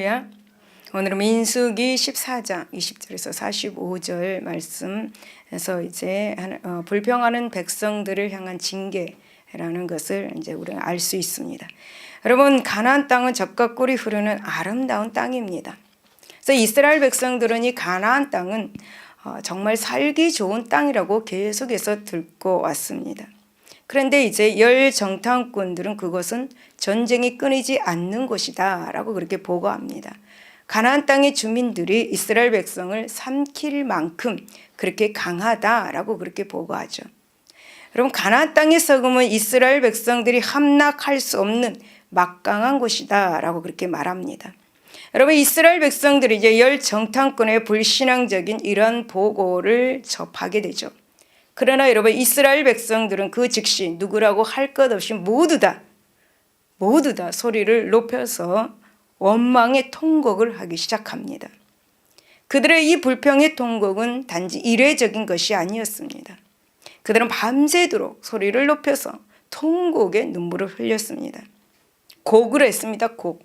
할렐루야. 오늘은 민수기 14장 20절에서 45절 말씀에서 이제 불평하는 백성들을 향한 징계라는 것을 이제 우리가 알 수 있습니다. 여러분, 가나안 땅은 젖과 꿀이 흐르는 아름다운 땅입니다. 그래서 이스라엘 백성들은 이 가나안 땅은 정말 살기 좋은 땅이라고 계속해서 듣고 왔습니다. 그런데 이제 열 정탐꾼들은 그것은 전쟁이 끊이지 않는 곳이다 라고 그렇게 보고합니다. 가나안 땅의 주민들이 이스라엘 백성을 삼킬 만큼 그렇게 강하다라고 그렇게 보고하죠. 여러분, 가나안 땅의 썩음은 이스라엘 백성들이 함락할 수 없는 막강한 곳이다 라고 그렇게 말합니다. 여러분, 이스라엘 백성들이 이제 열 정탐꾼의 불신앙적인 이런 보고를 접하게 되죠. 그러나 여러분, 이스라엘 백성들은 그 즉시 누구라고 할 것 없이 모두 다 소리를 높여서 원망의 통곡을 하기 시작합니다. 그들의 이 불평의 통곡은 단지 이례적인 것이 아니었습니다. 그들은 밤새도록 소리를 높여서 통곡의 눈물을 흘렸습니다. 곡을 했습니다. 곡.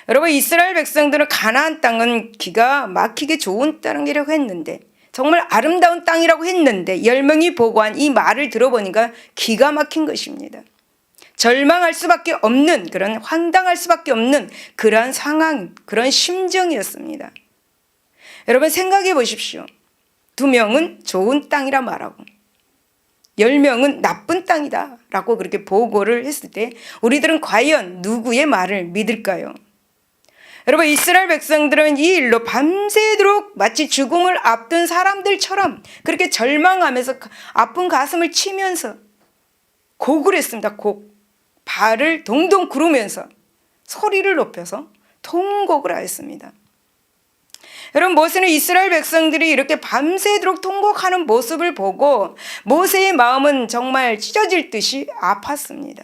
여러분, 이스라엘 백성들은 가나안 땅은 기가 막히게 좋은 땅이라고 했는데, 정말 아름다운 땅이라고 했는데 10명이 보고한 이 말을 들어보니까 기가 막힌 것입니다. 절망할 수밖에 없는, 그런 황당할 수밖에 없는 그러한 상황, 그런 심정이었습니다. 여러분, 생각해 보십시오. 2명은 좋은 땅이라 말하고 10명은 나쁜 땅이다 라고 그렇게 보고를 했을 때 우리들은 과연 누구의 말을 믿을까요? 여러분, 이스라엘 백성들은 이 일로 밤새도록 마치 죽음을 앞둔 사람들처럼 그렇게 절망하면서 아픈 가슴을 치면서 곡을 했습니다. 곡. 발을 동동 구르면서 소리를 높여서 통곡을 하였습니다. 여러분, 모세는 이스라엘 백성들이 이렇게 밤새도록 통곡하는 모습을 보고 모세의 마음은 정말 찢어질 듯이 아팠습니다.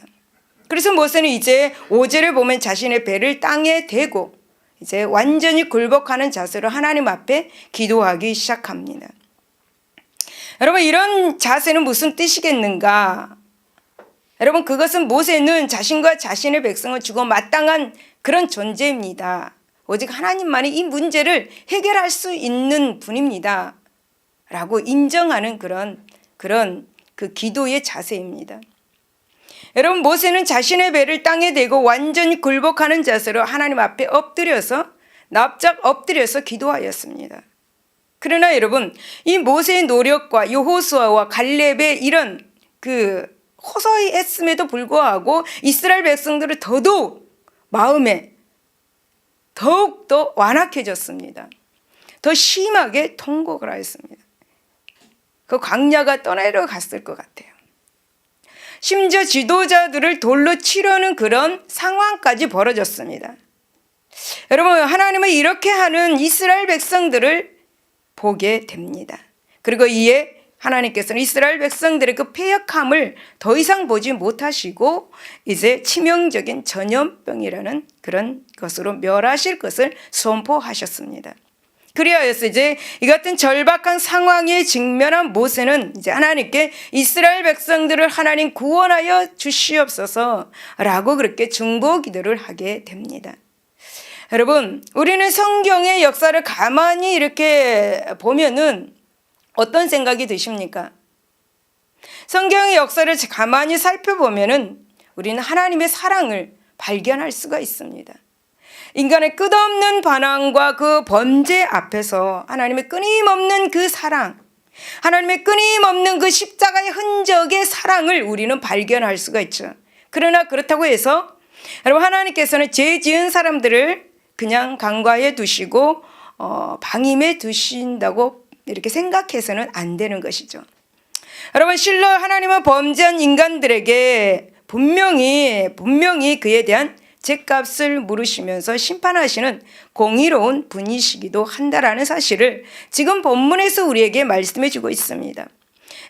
그래서 모세는 이제 5절에 보면 자신의 배를 땅에 대고 이제 완전히 굴복하는 자세로 하나님 앞에 기도하기 시작합니다. 여러분, 이런 자세는 무슨 뜻이겠는가? 여러분, 그것은 모세는 자신과 자신의 백성을 주고 마땅한 그런 존재입니다. 오직 하나님만이 이 문제를 해결할 수 있는 분입니다 라고 인정하는 그런 그 기도의 자세입니다. 여러분, 모세는 자신의 배를 땅에 대고 완전히 굴복하는 자세로 하나님 앞에 납작 엎드려서 기도하였습니다. 그러나 여러분, 이 모세의 노력과 여호수아와 갈렙의 이런 호소히 했음에도 불구하고 이스라엘 백성들은 마음에 더욱더 완악해졌습니다. 더 심하게 통곡을 하였습니다. 그 광야가 떠내려갔을 것 같아요. 심지어 지도자들을 돌로 치려는 그런 상황까지 벌어졌습니다. 여러분, 하나님은 이렇게 하는 이스라엘 백성들을 보게 됩니다. 그리고 이에 하나님께서는 이스라엘 백성들의 그 패역함을 더 이상 보지 못하시고 이제 치명적인 전염병이라는 그런 것으로 멸하실 것을 선포하셨습니다. 그리하여서 이제 이 같은 절박한 상황에 직면한 모세는 이제 하나님께 이스라엘 백성들을 하나님 구원하여 주시옵소서라고 그렇게 중보 기도를 하게 됩니다. 여러분, 우리는 성경의 역사를 가만히 이렇게 보면은 어떤 생각이 드십니까? 성경의 역사를 가만히 살펴보면은 우리는 하나님의 사랑을 발견할 수가 있습니다. 인간의 끝없는 반항과 그 범죄 앞에서 하나님의 끊임없는 그 사랑, 하나님의 끊임없는 그 십자가의 흔적의 사랑을 우리는 발견할 수가 있죠. 그러나 그렇다고 해서 여러분, 하나님께서는 죄 지은 사람들을 그냥 간과해 두시고 방임해 두신다고 이렇게 생각해서는 안 되는 것이죠. 여러분, 실로 하나님은 범죄한 인간들에게 분명히 그에 대한 죄값을 물으시면서 심판하시는 공의로운 분이시기도 한다라는 사실을 지금 본문에서 우리에게 말씀해 주고 있습니다.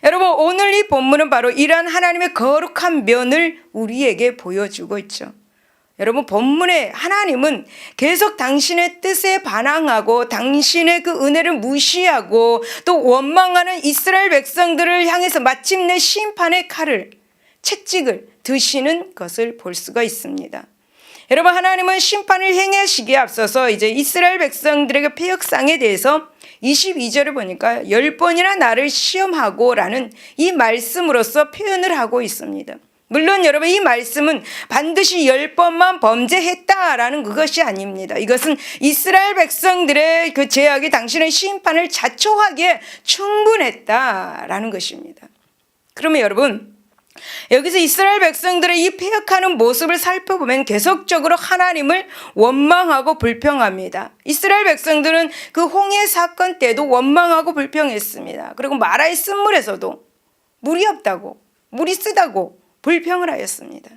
여러분, 오늘 이 본문은 바로 이러한 하나님의 거룩한 면을 우리에게 보여주고 있죠. 여러분, 본문에 하나님은 계속 당신의 뜻에 반항하고 당신의 그 은혜를 무시하고 또 원망하는 이스라엘 백성들을 향해서 마침내 심판의 칼을 채찍을 드시는 것을 볼 수가 있습니다. 여러분, 하나님은 심판을 행하시기에 앞서서 이제 이스라엘 백성들에게 패역상에 대해서 22절을 보니까 10번이나 나를 시험하고 라는 이 말씀으로서 표현을 하고 있습니다. 물론 여러분, 이 말씀은 반드시 10번만 범죄했다라는 그것이 아닙니다. 이것은 이스라엘 백성들의 그 죄악이 당신의 심판을 자초하기에 충분했다라는 것입니다. 그러면 여러분, 여기서 이스라엘 백성들의 이 패역하는 모습을 살펴보면 계속적으로 하나님을 원망하고 불평합니다. 이스라엘 백성들은 그 홍해 사건 때도 원망하고 불평했습니다. 그리고 마라의 쓴물에서도 물이 없다고, 물이 쓰다고 불평을 하였습니다.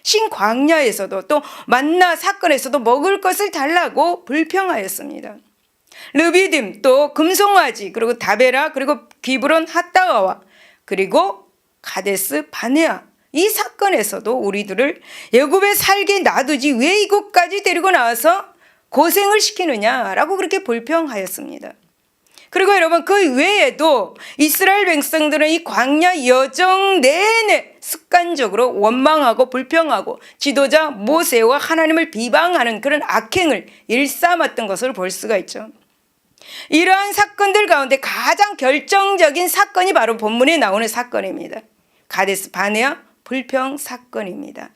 신광야에서도 또 만나 사건에서도 먹을 것을 달라고 불평하였습니다. 르비딤, 또 금송아지, 그리고 다베라, 그리고 기브론 핫다가와, 그리고 가데스 바네아, 이 사건에서도 우리들을 애굽에 살게 놔두지 왜 이곳까지 데리고 나와서 고생을 시키느냐라고 그렇게 불평하였습니다. 그리고 여러분, 그 외에도 이스라엘 백성들은 이 광야 여정 내내 습관적으로 원망하고 불평하고 지도자 모세와 하나님을 비방하는 그런 악행을 일삼았던 것을 볼 수가 있죠. 이러한 사건들 가운데 가장 결정적인 사건이 바로 본문에 나오는 사건입니다. 가데스 바네아 불평 사건입니다.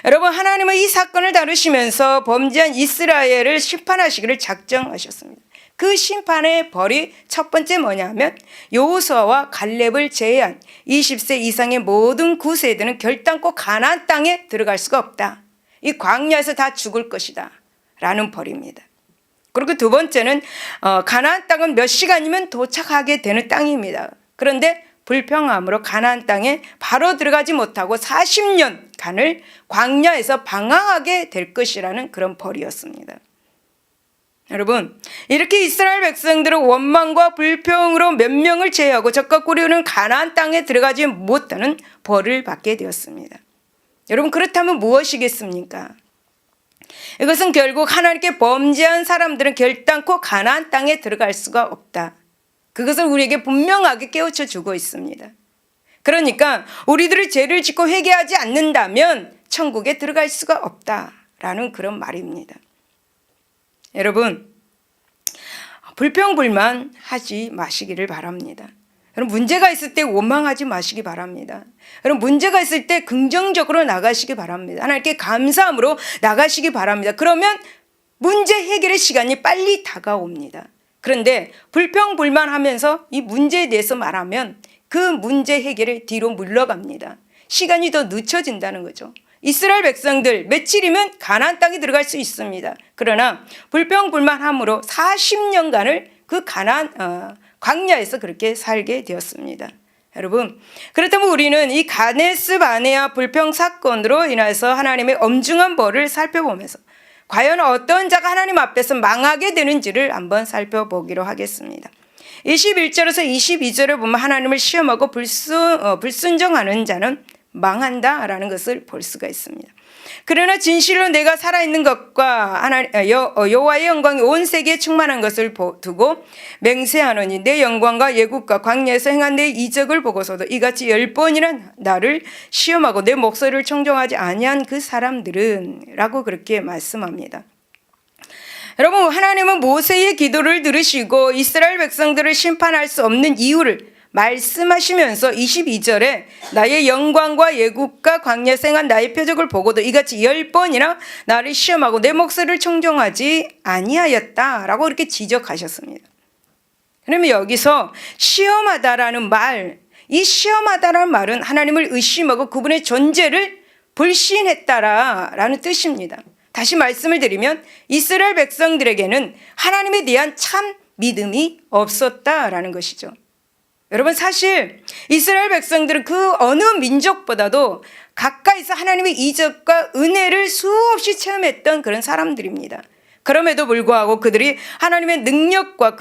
여러분, 하나님은 이 사건을 다루시면서 범죄한 이스라엘을 심판하시기를 작정하셨습니다. 그 심판의 벌이 첫 번째 뭐냐면 여호수아와 갈렙을 제외한 20세 이상의 모든 9세들은 결단코 가나안 땅에 들어갈 수가 없다. 이 광야에서 다 죽을 것이다 라는 벌입니다. 그리고 두 번째는 가나안 땅은 몇 시간이면 도착하게 되는 땅입니다. 그런데 불평함으로 가나안 땅에 바로 들어가지 못하고 40년간을 광야에서 방황하게 될 것이라는 그런 벌이었습니다. 여러분, 이렇게 이스라엘 백성들은 원망과 불평으로 몇 명을 제외하고 적과 꾸려는 가나안 땅에 들어가지 못하는 벌을 받게 되었습니다. 여러분, 그렇다면 무엇이겠습니까? 이것은 결국 하나님께 범죄한 사람들은 결단코 가나안 땅에 들어갈 수가 없다. 그것을 우리에게 분명하게 깨우쳐 주고 있습니다. 그러니까 우리들이 죄를 짓고 회개하지 않는다면 천국에 들어갈 수가 없다라는 그런 말입니다. 여러분, 불평불만 하지 마시기를 바랍니다. 여러분, 문제가 있을 때 원망하지 마시기 바랍니다. 여러분, 문제가 있을 때 긍정적으로 나가시기 바랍니다. 하나님께 감사함으로 나가시기 바랍니다. 그러면 문제 해결의 시간이 빨리 다가옵니다. 그런데 불평불만하면서 이 문제에 대해서 말하면 그 문제 해결에 뒤로 물러갑니다. 시간이 더 늦춰진다는 거죠. 이스라엘 백성들 며칠이면 가나안 땅에 들어갈 수 있습니다. 그러나 불평불만함으로 40년간을 그 가나안 광야에서 그렇게 살게 되었습니다. 여러분, 그렇다면 우리는 이 가데스 바네아 불평 사건으로 인해서 하나님의 엄중한 벌을 살펴보면서 과연 어떤 자가 하나님 앞에서 망하게 되는지를 한번 살펴보기로 하겠습니다. 21절에서 22절을 보면 하나님을 시험하고 불순종하는 자는 망한다라는 것을 볼 수가 있습니다. 그러나 진실로 내가 살아있는 것과 여호와의 영광이 온 세계에 충만한 것을 두고 맹세하노니 내 영광과 예국과 광야에서 행한 내 이적을 보고서도 이같이 10번이나 나를 시험하고 내 목소리를 청종하지 아니한 그 사람들은 라고 그렇게 말씀합니다. 여러분, 하나님은 모세의 기도를 들으시고 이스라엘 백성들을 심판할 수 없는 이유를 말씀하시면서 22절에 나의 영광과 예국과 광야에서 행한 나의 표적을 보고도 이같이 10번이나 나를 시험하고 내 목소리를 청종하지 아니하였다라고 이렇게 지적하셨습니다. 그러면 여기서 시험하다라는 말, 이 시험하다라는 말은 하나님을 의심하고 그분의 존재를 불신했다라는 뜻입니다. 다시 말씀을 드리면 이스라엘 백성들에게는 하나님에 대한 참 믿음이 없었다라는 것이죠. 여러분, 사실 이스라엘 백성들은 그 어느 민족보다도 가까이서 하나님의 이적과 은혜를 수없이 체험했던 그런 사람들입니다. 그럼에도 불구하고 그들이 하나님의 능력과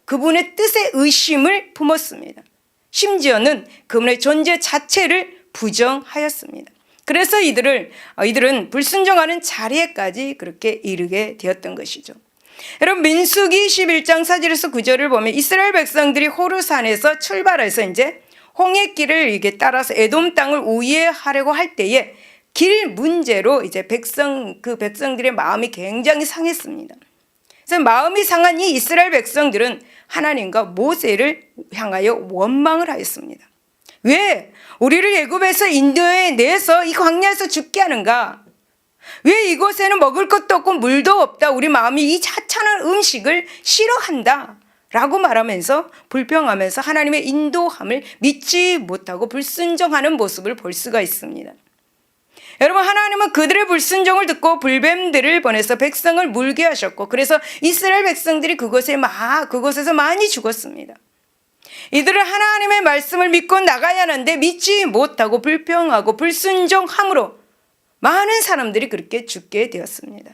그분의 뜻에 의심을 품었습니다. 심지어는 그분의 존재 자체를 부정하였습니다. 그래서 이들은 불순종하는 자리에까지 그렇게 이르게 되었던 것이죠. 여러분, 민수기 21장 4절에서 9절을 보면 이스라엘 백성들이 호르산에서 출발해서 이제 홍해길을 이게 따라서 에돔 땅을 우회하려고 할 때에 길 문제로 이제 백성들의 마음이 굉장히 상했습니다. 그래서 마음이 상한 이 이스라엘 백성들은 하나님과 모세를 향하여 원망을 하였습니다. 왜 우리를 애굽에서 인도에 내서 이 광야에서 죽게 하는가? 왜 이곳에는 먹을 것도 없고 물도 없다. 우리 마음이 이 하찮은 음식을 싫어한다 라고 말하면서 불평하면서 하나님의 인도함을 믿지 못하고 불순종하는 모습을 볼 수가 있습니다. 여러분, 하나님은 그들의 불순종을 듣고 불뱀들을 보내서 백성을 물게 하셨고, 그래서 이스라엘 백성들이 그곳에서 많이 죽었습니다. 이들은 하나님의 말씀을 믿고 나가야 하는데 믿지 못하고 불평하고 불순종함으로 많은 사람들이 그렇게 죽게 되었습니다.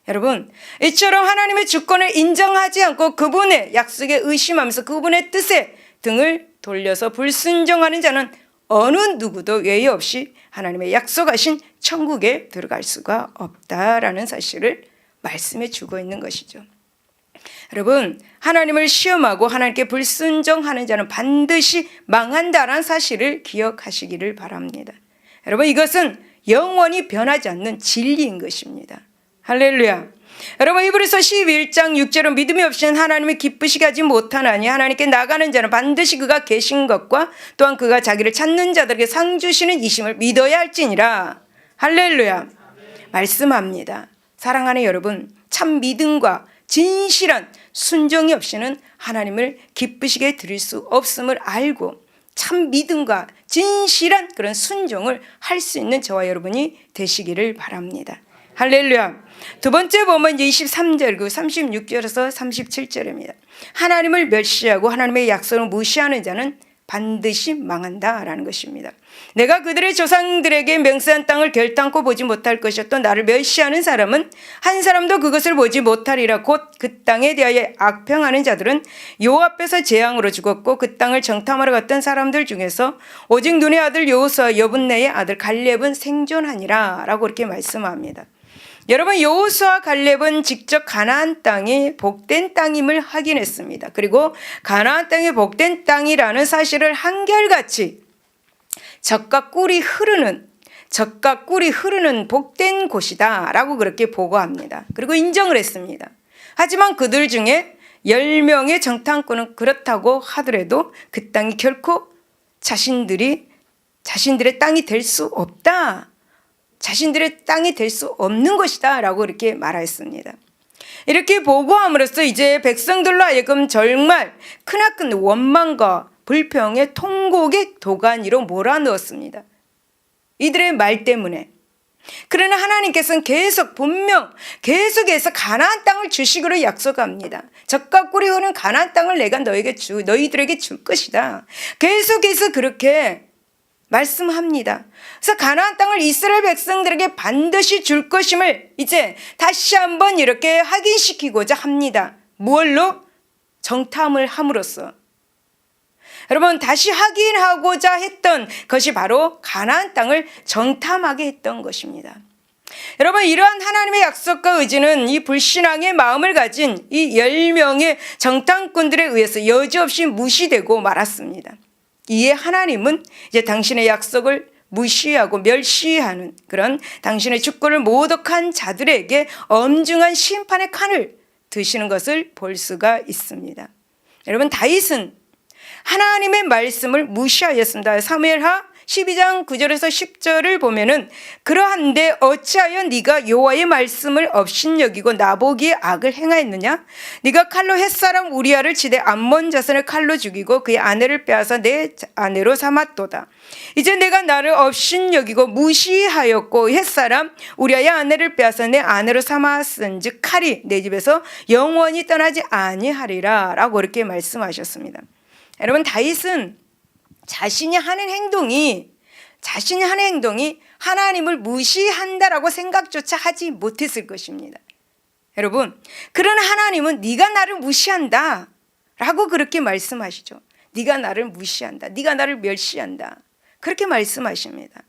여러분, 이처럼 하나님의 주권을 인정하지 않고 그분의 약속에 의심하면서 그분의 뜻에 등을 돌려서 불순종하는 자는 어느 누구도 예의 없이 하나님의 약속하신 천국에 들어갈 수가 없다라는 사실을 말씀해 주고 있는 것이죠. 여러분, 하나님을 시험하고 하나님께 불순종하는 자는 반드시 망한다라는 사실을 기억하시기를 바랍니다. 여러분, 이것은 영원히 변하지 않는 진리인 것입니다. 할렐루야. 여러분, 히브리서 11장 6절은 믿음이 없이는 하나님을 기쁘시게 하지 못하나니 하나님께 나가는 자는 반드시 그가 계신 것과 또한 그가 자기를 찾는 자들에게 상 주시는 이심을 믿어야 할지니라. 할렐루야. 말씀합니다. 사랑하는 여러분, 참 믿음과 진실한 순종이 없이는 하나님을 기쁘시게 드릴 수 없음을 알고 참 믿음과 진실한 그런 순종을 할 수 있는 저와 여러분이 되시기를 바랍니다. 할렐루야. 두 번째 보면 이제 23절, 36절에서 37절입니다. 하나님을 멸시하고 하나님의 약속을 무시하는 자는 반드시 망한다라는 것입니다. 내가 그들의 조상들에게 맹세한 땅을 결단코 보지 못할 것이었던 나를 멸시하는 사람은 한 사람도 그것을 보지 못하리라. 곧 그 땅에 대하여 악평하는 자들은 여호와 앞에서 재앙으로 죽었고 그 땅을 정탐하러 갔던 사람들 중에서 오직 눈의 아들 여호수아 여분네의 아들 갈렙은 생존하니라 라고 이렇게 말씀합니다. 여러분, 여호수아 갈렙은 직접 가나안 땅이 복된 땅임을 확인했습니다. 그리고 가나안 땅이 복된 땅이라는 사실을 한결같이 젖과 꿀이 흐르는 복된 곳이다 라고 그렇게 보고합니다. 그리고 인정을 했습니다. 하지만 그들 중에 10명의 정탐꾼은 그렇다고 하더라도 그 땅이 결코 자신들의 땅이 될 수 없다. 자신들의 땅이 될 수 없는 것이다 라고 이렇게 말했습니다. 이렇게 보고함으로써 이제 백성들로 하여금 정말 크나큰 원망과 불평의 통곡의 도가니로 몰아넣었습니다. 이들의 말 때문에. 그러나 하나님께서는 계속해서 가나안 땅을 주식으로 약속합니다. 젖과 꿀이 흐르는 가나안 땅을 내가 너희들에게 줄 것이다. 계속해서 그렇게 말씀합니다. 그래서 가나안 땅을 이스라엘 백성들에게 반드시 줄 것임을 이제 다시 한번 이렇게 확인시키고자 합니다. 무엇로? 정탐을 함으로써. 여러분, 다시 확인하고자 했던 것이 바로 가나안 땅을 정탐하게 했던 것입니다. 여러분, 이러한 하나님의 약속과 의지는 이 불신앙의 마음을 가진 이 10명의 정탐꾼들에 의해서 여지없이 무시되고 말았습니다. 이에 하나님은 이제 당신의 약속을 무시하고 멸시하는 그런 당신의 주권을 모독한 자들에게 엄중한 심판의 칼을 드시는 것을 볼 수가 있습니다. 여러분, 다윗은 하나님의 말씀을 무시하였습니다. 사무엘하 12장 9절에서 10절을 보면은 그러한데 어찌하여 네가 여호와의 말씀을 업신여기고 나보기에 악을 행하였느냐? 네가 칼로 햇사람 우리아를 치되 암몬 자손을 칼로 죽이고 그의 아내를 빼앗아 내 아내로 삼았도다. 이제 내가 나를 업신여기고 무시하였고 햇사람 우리아의 아내를 빼앗아 내 아내로 삼았은즉 칼이 내 집에서 영원히 떠나지 아니하리라 라고 이렇게 말씀하셨습니다. 여러분, 다윗은 자신이 하는 행동이 하나님을 무시한다라고 생각조차 하지 못했을 것입니다. 여러분, 그러나 하나님은 네가 나를 무시한다 라고 그렇게 말씀하시죠. 네가 나를 무시한다. 네가 나를 멸시한다. 그렇게 말씀하십니다.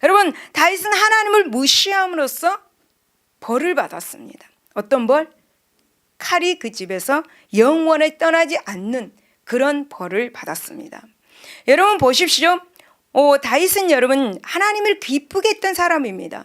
여러분, 다윗은 하나님을 무시함으로써 벌을 받았습니다. 어떤 벌? 칼이 그 집에서 영원히 떠나지 않는 그런 벌을 받았습니다. 여러분 보십시오. 다윗은 여러분 하나님을 기쁘게 했던 사람입니다.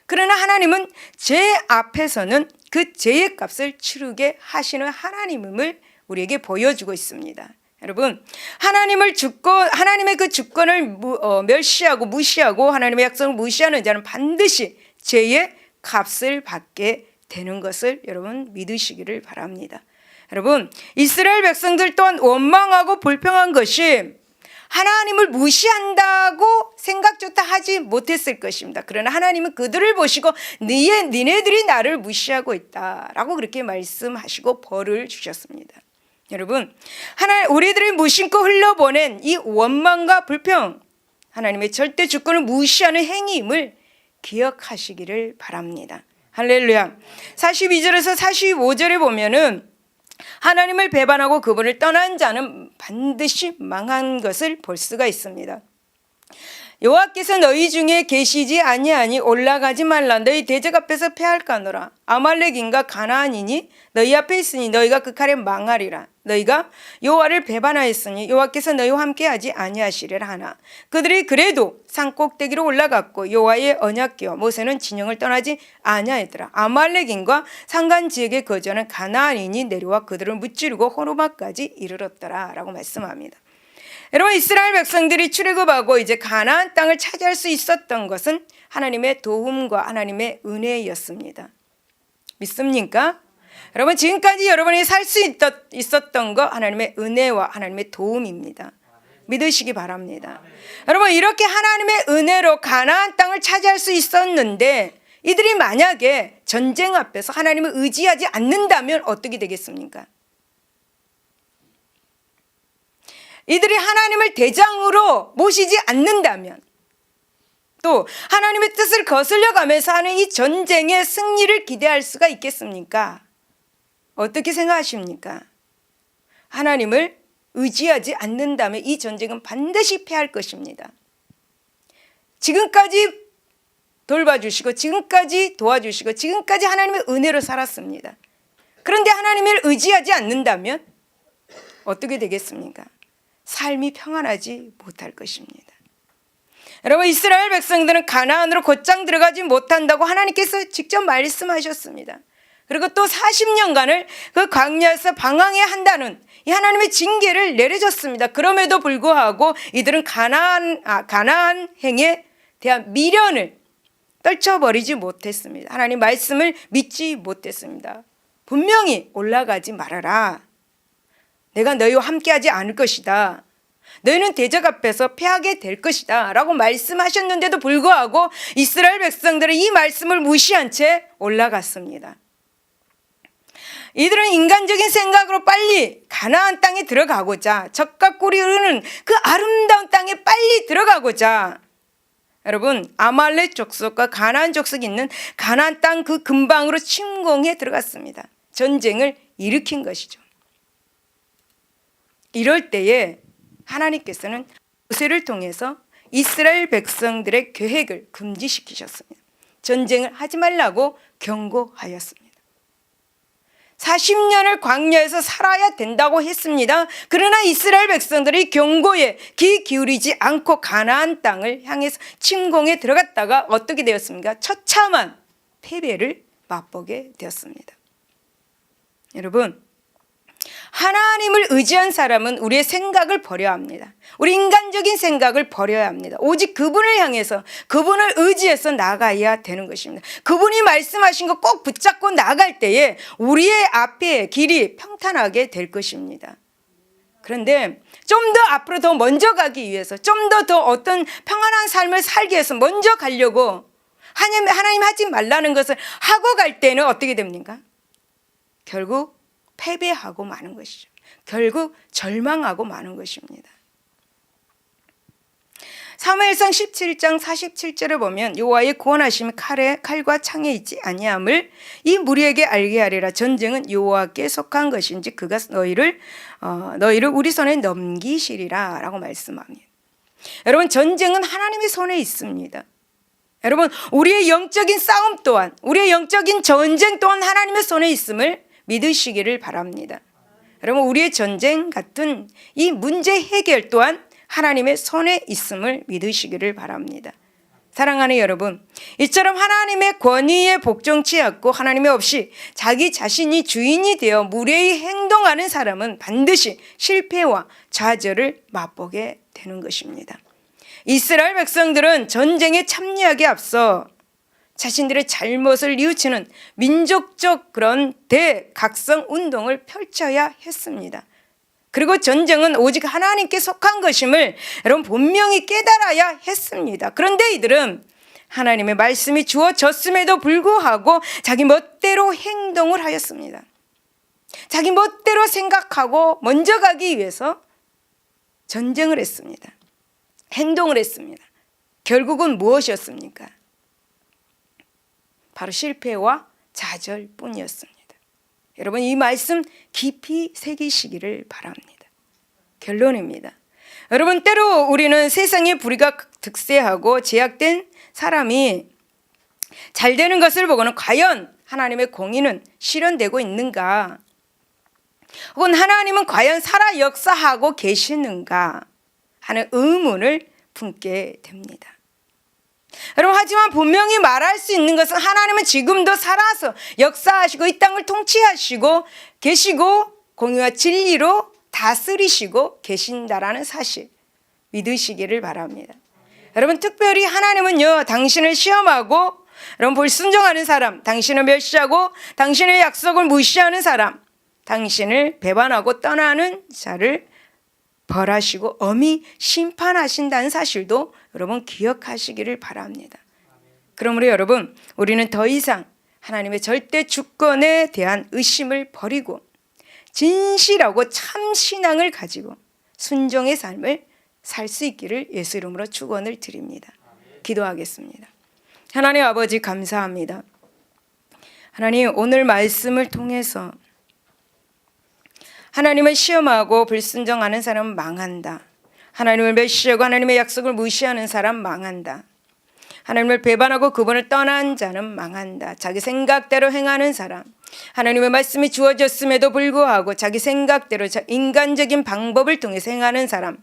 그러나 하나님은 죄 앞에서는 그 죄의 값을 치르게 하시는 하나님임을 우리에게 보여주고 있습니다. 여러분, 하나님의 그 주권을 멸시하고 무시하고 하나님의 약속을 무시하는 자는 반드시 죄의 값을 받게 되는 것을 여러분 믿으시기를 바랍니다. 여러분, 이스라엘 백성들 또한 원망하고 불평한 것이 하나님을 무시한다고 생각조차 하지 못했을 것입니다. 그러나 하나님은 그들을 보시고 니네들이 나를 무시하고 있다라고 그렇게 말씀하시고 벌을 주셨습니다. 여러분, 우리들이 무심코 흘려보낸 이 원망과 불평, 하나님의 절대 주권을 무시하는 행위임을 기억하시기를 바랍니다. 할렐루야. 42절에서 45절에 보면은 하나님을 배반하고 그분을 떠난 자는 반드시 망한 것을 볼 수가 있습니다. 여호와께서 너희 중에 계시지 아니하니 올라가지 말라. 너희 대적 앞에서 패할까노라. 아말렉인과 가나안이니 너희 앞에 있으니 너희가 그 칼에 망하리라. 너희가 여호와를 배반하였으니 여호와께서 너희와 함께하지 아니하시리라 하나. 그들이 그래도 산 꼭대기로 올라갔고 여호와의 언약궤와 모세는 진영을 떠나지 아니하였더라. 아말렉인과 산간 지역에 거주하는 가나안인이 내려와 그들을 무찌르고 호르마까지 이르렀더라 라고 말씀합니다. 여러분, 이스라엘 백성들이 출애굽하고 이제 가나안 땅을 차지할 수 있었던 것은 하나님의 도움과 하나님의 은혜였습니다. 믿습니까? 여러분, 지금까지 여러분이 살 수 있었던 거 하나님의 은혜와 하나님의 도움입니다. 믿으시기 바랍니다. 여러분, 이렇게 하나님의 은혜로 가나안 땅을 차지할 수 있었는데 이들이 만약에 전쟁 앞에서 하나님을 의지하지 않는다면 어떻게 되겠습니까? 이들이 하나님을 대장으로 모시지 않는다면, 또 하나님의 뜻을 거슬려 가면서 하는 이 전쟁의 승리를 기대할 수가 있겠습니까? 어떻게 생각하십니까? 하나님을 의지하지 않는다면 이 전쟁은 반드시 패할 것입니다. 지금까지 돌봐주시고 지금까지 도와주시고 지금까지 하나님의 은혜로 살았습니다. 그런데 하나님을 의지하지 않는다면 어떻게 되겠습니까? 삶이 평안하지 못할 것입니다. 여러분, 이스라엘 백성들은 가나안으로 곧장 들어가지 못한다고 하나님께서 직접 말씀하셨습니다. 그리고 또 40년간을 그 광야에서 방황해야 한다는 이 하나님의 징계를 내려줬습니다. 그럼에도 불구하고 이들은 가나안 행에 대한 미련을 떨쳐버리지 못했습니다. 하나님 말씀을 믿지 못했습니다. 분명히 올라가지 말아라. 내가 너희와 함께하지 않을 것이다. 너희는 대적 앞에서 패하게 될 것이다 라고 말씀하셨는데도 불구하고 이스라엘 백성들은 이 말씀을 무시한 채 올라갔습니다. 이들은 인간적인 생각으로 빨리 가나안 땅에 들어가고자, 젖과 꿀이 흐르는 그 아름다운 땅에 빨리 들어가고자, 여러분, 아말렉 족속과 가나안 족속이 있는 가나안 땅 그 근방으로 침공해 들어갔습니다. 전쟁을 일으킨 것이죠. 이럴 때에 하나님께서는 모세를 통해서 이스라엘 백성들의 계획을 금지시키셨습니다. 전쟁을 하지 말라고 경고하였습니다. 40년을 광야에서 살아야 된다고 했습니다. 그러나 이스라엘 백성들이 경고에 귀 기울이지 않고 가나안 땅을 향해서 침공에 들어갔다가 어떻게 되었습니까? 처참한 패배를 맛보게 되었습니다. 여러분, 하나님을 의지한 사람은 우리의 생각을 버려야 합니다. 우리 인간적인 생각을 버려야 합니다. 오직 그분을 향해서, 그분을 의지해서 나아가야 되는 것입니다. 그분이 말씀하신 거 꼭 붙잡고 나아갈 때에 우리의 앞에 길이 평탄하게 될 것입니다. 그런데 좀 더 앞으로 더 먼저 가기 위해서, 좀 더 어떤 평안한 삶을 살기 위해서 먼저 가려고 하나님 하지 말라는 것을 하고 갈 때는 어떻게 됩니까? 결국 패배하고 마는 것이죠. 결국 절망하고 마는 것입니다. 사무엘상 17장 47절을 보면 여호와의 구원하심이 칼과 창에 있지 아니함을 이 무리에게 알게 하리라. 전쟁은 여호와께 속한 것인지 그가 너희를 우리 손에 넘기시리라 라고 말씀합니다. 여러분, 전쟁은 하나님의 손에 있습니다. 여러분, 우리의 영적인 싸움 또한, 우리의 영적인 전쟁 또한 하나님의 손에 있음을 믿으시기를 바랍니다. 여러분, 우리의 전쟁 같은 이 문제 해결 또한 하나님의 손에 있음을 믿으시기를 바랍니다. 사랑하는 여러분, 이처럼 하나님의 권위에 복종치 않고 하나님이 없이 자기 자신이 주인이 되어 무례히 행동하는 사람은 반드시 실패와 좌절을 맛보게 되는 것입니다. 이스라엘 백성들은 전쟁에 참여하기에 앞서 자신들의 잘못을 뉘우치는 민족적 그런 대각성 운동을 펼쳐야 했습니다. 그리고 전쟁은 오직 하나님께 속한 것임을 여러분 분명히 깨달아야 했습니다. 그런데 이들은 하나님의 말씀이 주어졌음에도 불구하고 자기 멋대로 행동을 하였습니다. 자기 멋대로 생각하고 먼저 가기 위해서 전쟁을 했습니다. 행동을 했습니다. 결국은 무엇이었습니까? 바로 실패와 좌절뿐이었습니다. 여러분, 이 말씀 깊이 새기시기를 바랍니다. 결론입니다. 여러분, 때로 우리는 세상의 불의가 득세하고 제약된 사람이 잘 되는 것을 보고는 과연 하나님의 공의는 실현되고 있는가? 혹은 하나님은 과연 살아 역사하고 계시는가? 하는 의문을 품게 됩니다. 여러분, 하지만 분명히 말할 수 있는 것은 하나님은 지금도 살아서 역사하시고 이 땅을 통치하시고 계시고 공의와 진리로 다스리시고 계신다라는 사실 믿으시기를 바랍니다. 여러분, 특별히 하나님은요, 당신을 시험하고 여러분 불순종하는 사람, 당신을 멸시하고 당신의 약속을 무시하는 사람, 당신을 배반하고 떠나는 자를 벌하시고 엄히 심판하신다는 사실도 여러분 기억하시기를 바랍니다. 그러므로 여러분, 우리는 더 이상 하나님의 절대 주권에 대한 의심을 버리고 진실하고 참 신앙을 가지고 순종의 삶을 살 수 있기를 예수 이름으로 축원을 드립니다. 기도하겠습니다. 하나님 아버지, 감사합니다. 하나님, 오늘 말씀을 통해서 하나님을 시험하고 불순종하는 사람은 망한다. 하나님을 멸시하고 하나님의 약속을 무시하는 사람 망한다. 하나님을 배반하고 그분을 떠난 자는 망한다. 자기 생각대로 행하는 사람, 하나님의 말씀이 주어졌음에도 불구하고 자기 생각대로 인간적인 방법을 통해서 행하는 사람,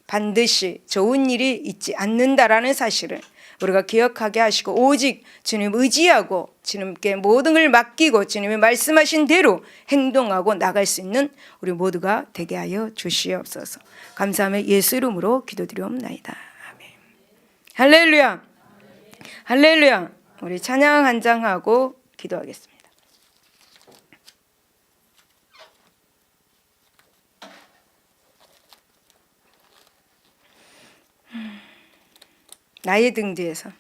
반드시 좋은 일이 있지 않는다라는 사실을 우리가 기억하게 하시고 오직 주님 의지하고 주님께 모든 걸 맡기고 주님이 말씀하신 대로 행동하고 나갈 수 있는 우리 모두가 되게 하여 주시옵소서. 감사하며 예수 이름으로 기도드리옵나이다. 아멘. 할렐루야, 할렐루야. 우리 찬양 한 장 하고 기도하겠습니다. 나의 등 뒤에서